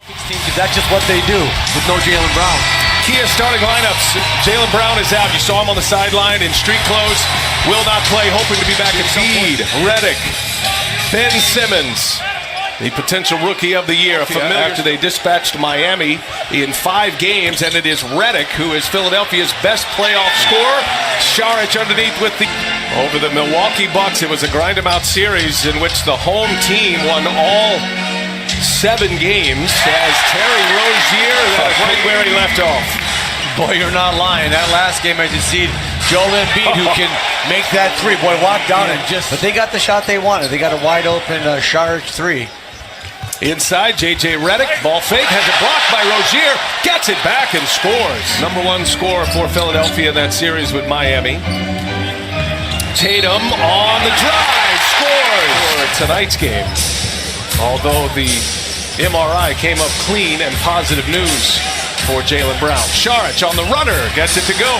Because that's just what they do with no Jaylen Brown. Kia starting lineups. Jaylen Brown is out. You saw him on the sideline in street clothes. Will not play, hoping to be back at some point. Redick, Ben Simmons, the potential rookie of the year. After they dispatched Miami in 5 games, and it is Redick who is Philadelphia's best playoff scorer. Saric underneath with the... Over the Milwaukee Bucks, it was a grind-em-out series in which the home team won all 7 games as Terry Rozier right where he left off. Boy, you're not lying. That last game, I just see Joel Embiid who can make that 3. Boy, walk down and just... But they got the shot they wanted. They got a wide-open Saric 3. Inside, J.J. Redick, ball fake, has it blocked by Rozier, gets it back and scores. Number 1 scorer for Philadelphia in that series with Miami. Tatum on the drive, scores for tonight's game. Although the MRI came up clean and positive news for Jaylen Brown. Saric on the runner, gets it to go.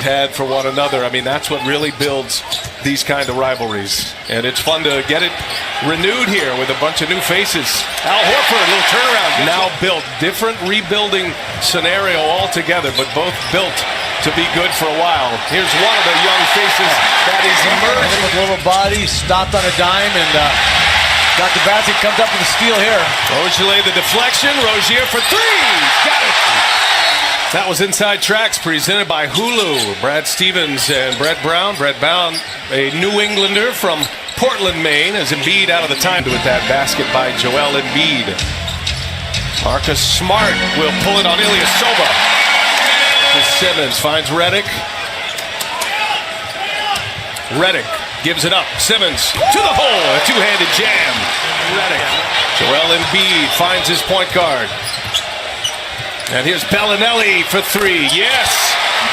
Had for one another. I mean, that's what really builds these kind of rivalries. And it's fun to get it renewed here with a bunch of new faces. Al Horford, a little turnaround. Now built. Different rebuilding scenario altogether, but both built to be good for a while. Here's one of the young faces that is emerging. With a little body, stopped on a dime, and got the basket, comes up with a steal here. Rozier, the deflection. Rozier for 3. Got it. That was Inside Tracks presented by Hulu. Brad Stevens and Brett Brown. Brett Brown, a New Englander from Portland, Maine, as Embiid out of the time with that basket by Joel Embiid. Marcus Smart will pull it on Ilyasova. Simmons finds Redick. Redick gives it up. Simmons to the hole. A two-handed jam. Redick. Joel Embiid finds his point guard. And here's Bellinelli for 3. Yes!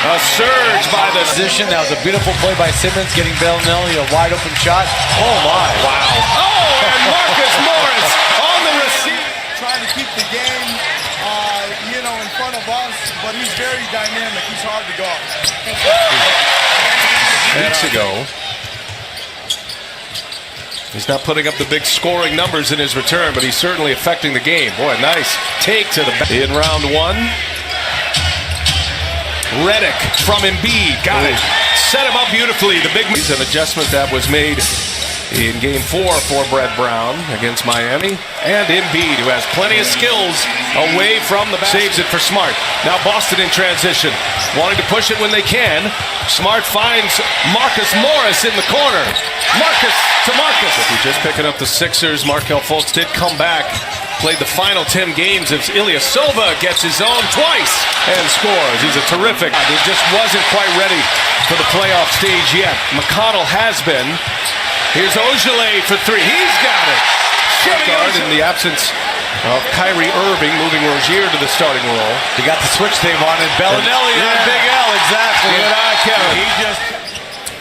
A surge by the position. That was a beautiful play by Simmons, getting Bellinelli a wide open shot. Oh my. Wow. Oh, and Marcus Morris on the receive. Trying to keep the game, in front of us, but he's very dynamic. He's hard to guard. Weeks ago, he's not putting up the big scoring numbers in his return, but he's certainly affecting the game. Boy, nice take to the back. In round 1. Redick from Embiid. Got it. Set him up beautifully. The big an adjustment that was made in Game 4 for Brett Brown against Miami. And Embiid, who has plenty of skills away from the basket. Saves it for Smart. Now Boston in transition. Wanting to push it when they can. Smart finds Marcus Morris in the corner. Marcus to Marcus. If you're just picking up the Sixers, Markelle Fultz did come back. Played the final 10 games as Ilyasova gets his own twice and scores. He's a terrific. He just wasn't quite ready for the playoff stage yet. McConnell has been. Here's Ojeleye for 3. He's got it. Guard in the absence of Kyrie Irving, moving Rozier to the starting role. He got the switch they wanted. Bellinelli on Big L, exactly. Good eye, Kevin. He just...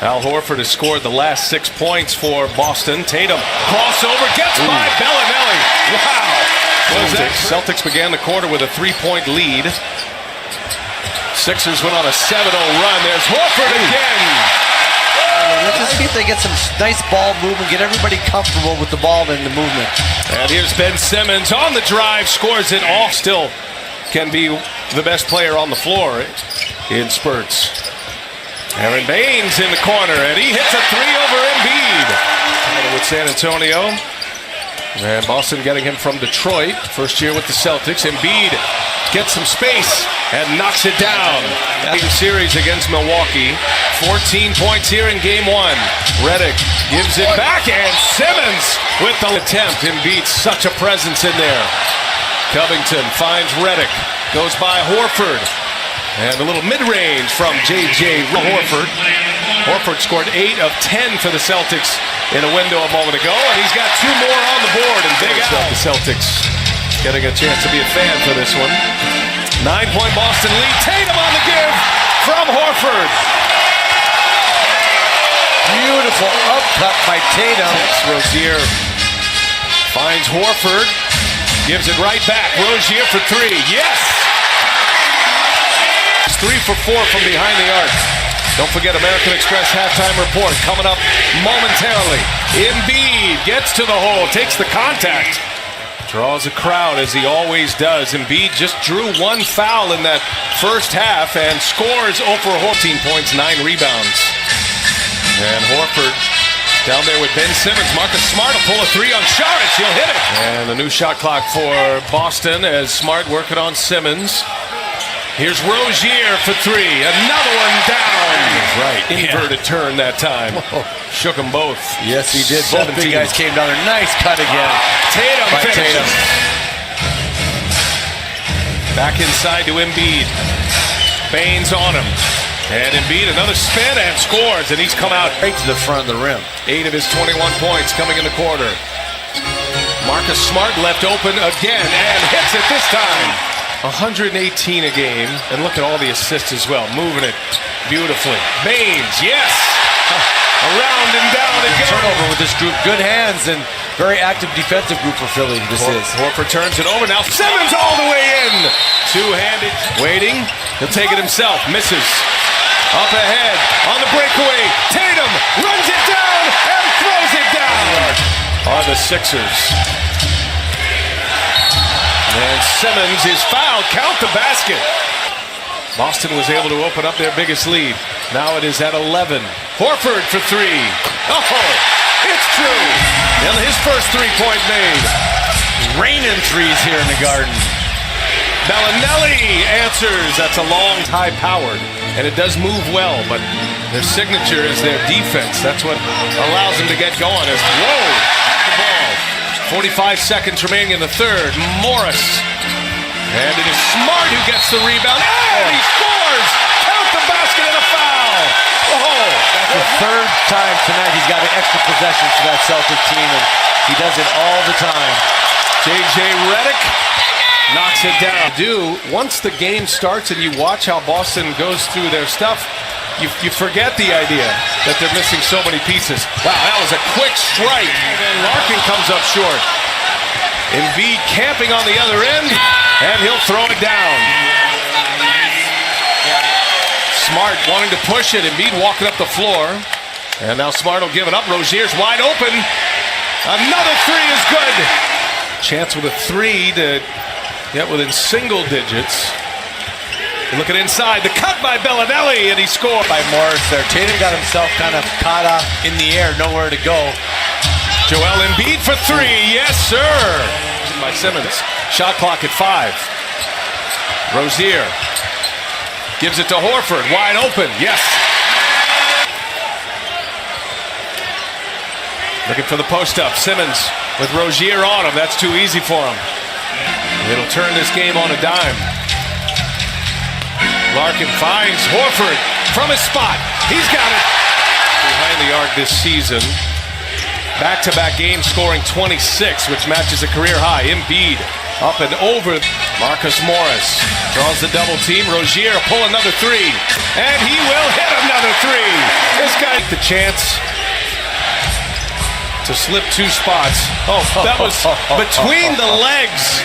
Al Horford has scored the last 6 points for Boston. Tatum crossover, gets by Bellinelli. Wow. Celtics began the quarter with a 3-point lead. Sixers went on a 7-0 run. There's Horford again. Let's just see if they get some nice ball movement, get everybody comfortable with the ball and the movement. And here's Ben Simmons on the drive, scores it off. Still can be the best player on the floor in spurts. Aaron Baines in the corner, and he hits a 3 over Embiid. With San Antonio. And Boston getting him from Detroit. First year with the Celtics. Embiid gets some space and knocks it down. Game series against Milwaukee. 14 points here in Game 1. Redick gives it back, and Simmons with the attempt. Embiid, such a presence in there. Covington finds Redick. Goes by Horford. And a little mid-range from J.J. Horford. Horford scored 8 of 10 for the Celtics in a window a moment ago, and he's got 2 more on the board. And big out. The Celtics getting a chance to be a fan for this one. 9-point Boston lead. Tatum on the give from Horford. Beautiful upcut by Tatum. Rozier finds Horford. Gives it right back. Rozier for 3. Yes! 3 for 4 from behind the arc. Don't forget American Express halftime report coming up momentarily. Embiid gets to the hole, takes the contact. Draws a crowd as he always does. Embiid just drew one foul in that first half and scores over 14 points, 9 rebounds. And Horford down there with Ben Simmons. Marcus Smart will pull a three on Saric. He'll hit it. And the new shot clock for Boston as Smart working on Simmons. Here's Rozier for three. Another one down. Right. Inverted turn that time. Shook them both. Yes, he did. Both big guys came down there. Nice cut again. Tatum by finishes. Tatum. Back inside to Embiid. Baines on him. And Embiid another spin and scores. And he's come out right to the front of the rim. 8 of his 21 points coming in the quarter. Marcus Smart left open again and hits it this time. 118 a game, and look at all the assists as well, moving it beautifully. Baines, yes! Around and down it goes. Turnover with this group, good hands and very active defensive group for Philly. Horford turns it over, now Simmons all the way in! Two-handed, waiting, he'll take it himself, misses. Up ahead, on the breakaway, Tatum runs it down and throws it down! Are the Sixers. And Simmons is fouled. Count the basket. Boston was able to open up their biggest lead. Now it is at 11. Horford for three. Oh, it's true. And his first three-point made. Raining threes here in the Garden. Bellinelli answers. That's a long, high-powered. And it does move well, but their signature is their defense. That's what allows them to get going. Whoa, the ball. 45 seconds remaining in the third. Morris. And it is Smart who gets the rebound. And he scores! Count the basket and a foul! Oh! That's the third time tonight he's got an extra possession for that Celtic team, and he does it all the time. J.J. Redick knocks it down. Once the game starts and you watch how Boston goes through their stuff, you forget the idea that they're missing so many pieces. Wow, that was a quick strike. And then Larkin comes up short. Embiid camping on the other end, and he'll throw it down. Smart wanting to push it. Embiid walking up the floor. And now Smart will give it up. Rozier's wide open. Another three is good. Chance with a three to get within single digits. Look at inside, the cut by Bellinelli, and he scored. By Morris there. Tatum got himself kind of caught up in the air, nowhere to go. Joel Embiid for three, yes sir! By Simmons, shot clock at 5. Rozier gives it to Horford, wide open, yes! Looking for the post-up, Simmons with Rozier on him, that's too easy for him. It'll turn this game on a dime. Larkin finds Horford from his spot. He's got it. Behind the arc this season. Back-to-back games scoring 26, which matches a career high. Embiid up and over. Marcus Morris draws the double team. Rozier pull another three. And he will hit another three. This guy the chance to slip 2 spots. Oh, that was between the legs.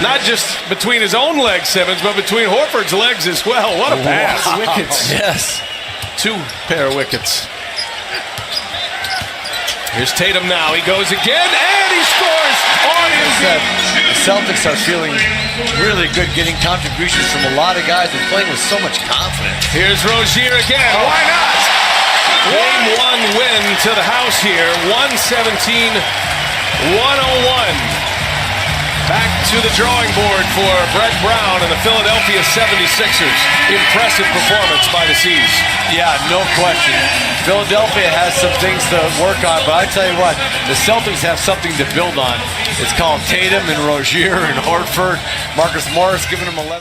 Not just between his own legs, Simmons, but between Horford's legs as well. What a pass. Wow. Wickets. Yes. 2 pair of wickets. Here's Tatum now. He goes again, and he scores on his head. The Celtics are feeling really good, getting contributions from a lot of guys and playing with so much confidence. Here's Rozier again. Why not? Game 1 win to the house here. 117-101. Back to the drawing board for Brett Brown and the Philadelphia 76ers. Impressive performance by the C's. Yeah, no question. Philadelphia has some things to work on, but I tell you what, the Celtics have something to build on. It's called Tatum and Rozier and Horford. Marcus Morris giving them 11.